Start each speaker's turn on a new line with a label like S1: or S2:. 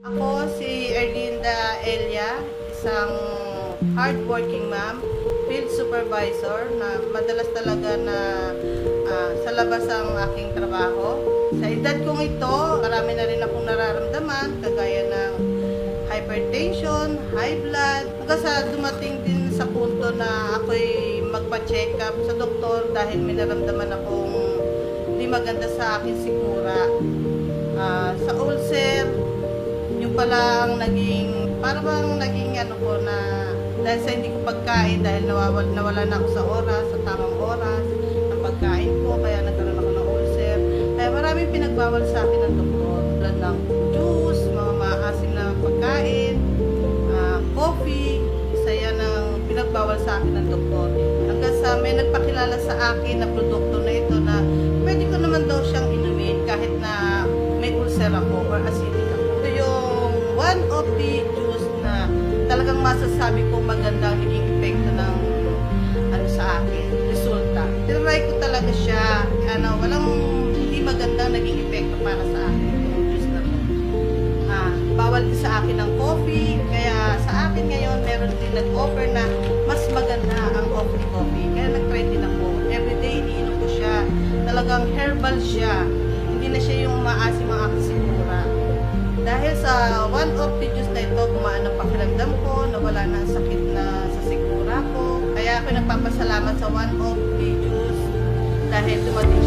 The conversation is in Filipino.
S1: Ako si Erlinda Elia, isang hardworking ma'am, field supervisor na madalas talaga na sa labas ang aking trabaho. Sa edad kong ito, marami na rin akong nararamdaman, kagaya ng hypertension, high blood. Hanggang sa dumating din sa punto na ako'y magpa-check up sa doktor dahil may naramdaman akong hindi maganda sa aking sikmura. Sa ulcer, yung pala ang naging, parang naging ano ko na, dahil sa hindi ko pagkain, dahil nawala na ako sa oras, sa tamang oras, ng pagkain ko, kaya nagkaroon ako ng ulcer. Kaya maraming pinagbawal sa akin ng doktor, tulad ng juice, mga maasim na pagkain, coffee, isa yan ang pinagbawal sa akin ng doktor. Hanggang sa may nagpakilala sa akin na produkto na ito na pwede ko naman daw siyang inumin kahit na may ulcer ako or acidic ako. Ito yung one of the juice na talagang masasabi ko magandang naging epekto ng ano sa akin, resulta. Tinry ko talaga siya, walang hindi magandang naging epekto para sa akin yung juice na to. Bawal din sa akin ng coffee, kaya sa akin ngayon meron din nag-offer na mas maganda ang coffee. Kaya nag-try din ako. Everyday iniinom ko siya. Talagang herbal siya. Hindi na siya yung maasim ang aking sikmura. Dahil sa one of the juice na ito, gumaan ang pakiramdam ko, nawala na ang sakit na sa sikmura ko. Kaya ako nagpapasalamat sa one of the juice dahil dumating